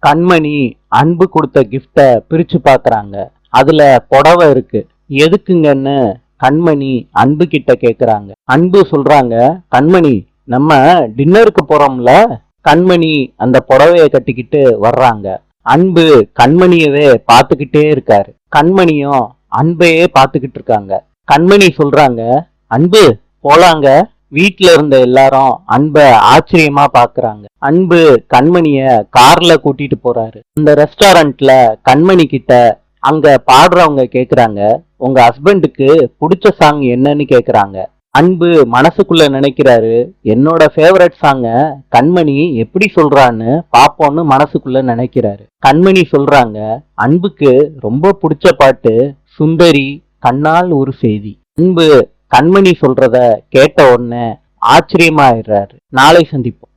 கண்மணி அன்பு கொடுத்த கிஃப்ட பிரிச்சு பாக்குறாங்க. அதுல புடவை இருக்கு. எதுக்குங்கன்னு கண்மணி அன்பு கிட்ட கேக்குறாங்க. அன்பு சொல்றாங்க, கண்மணி நம்ம டின்னருக்கு போறோம்ல. கண்மணி அந்த புடவைய கட்டிக்கிட்டு வர்றாங்க. அன்பு கண்மணியவே பார்த்துக்கிட்டே இருக்காரு. கண்மணியும் அன்பையே பார்த்துக்கிட்டு இருக்காங்க. கண்மணி சொல்றாங்க, அன்பு போலாங்க. வீட்ல இருந்த எல்லாரும் அன்ப ஆச்சரியமா பாக்குறாங்க. அன்பு கண்மணிய கார்ல கூட்டிட்டு போறாரு. இந்த ரெஸ்டாரண்ட்ல கண்மணி கிட்ட அங்க பாடுறவங்க கேக்குறாங்க, உங்க ஹஸ்பண்டுக்கு பிடிச்ச சாங் என்னன்னு கேக்குறாங்க. அன்பு மனசுக்குள்ள நினைக்கிறாரு, என்னோட ஃபேவரட் சாங்க கண்மணி எப்படி சொல்றான்னு பாப்போன்னு மனசுக்குள்ள நினைக்கிறாரு. கண்மணி சொல்றாங்க, அன்புக்கு ரொம்ப பிடிச்ச பாட்டு சுந்தரி கண்ணால் ஒரு செய்தி. அன்பு கண்மணி சொல்றத கேட்ட உடனே ஆச்சரியமாயிடுறாரு. நாளை சந்திப்போம்.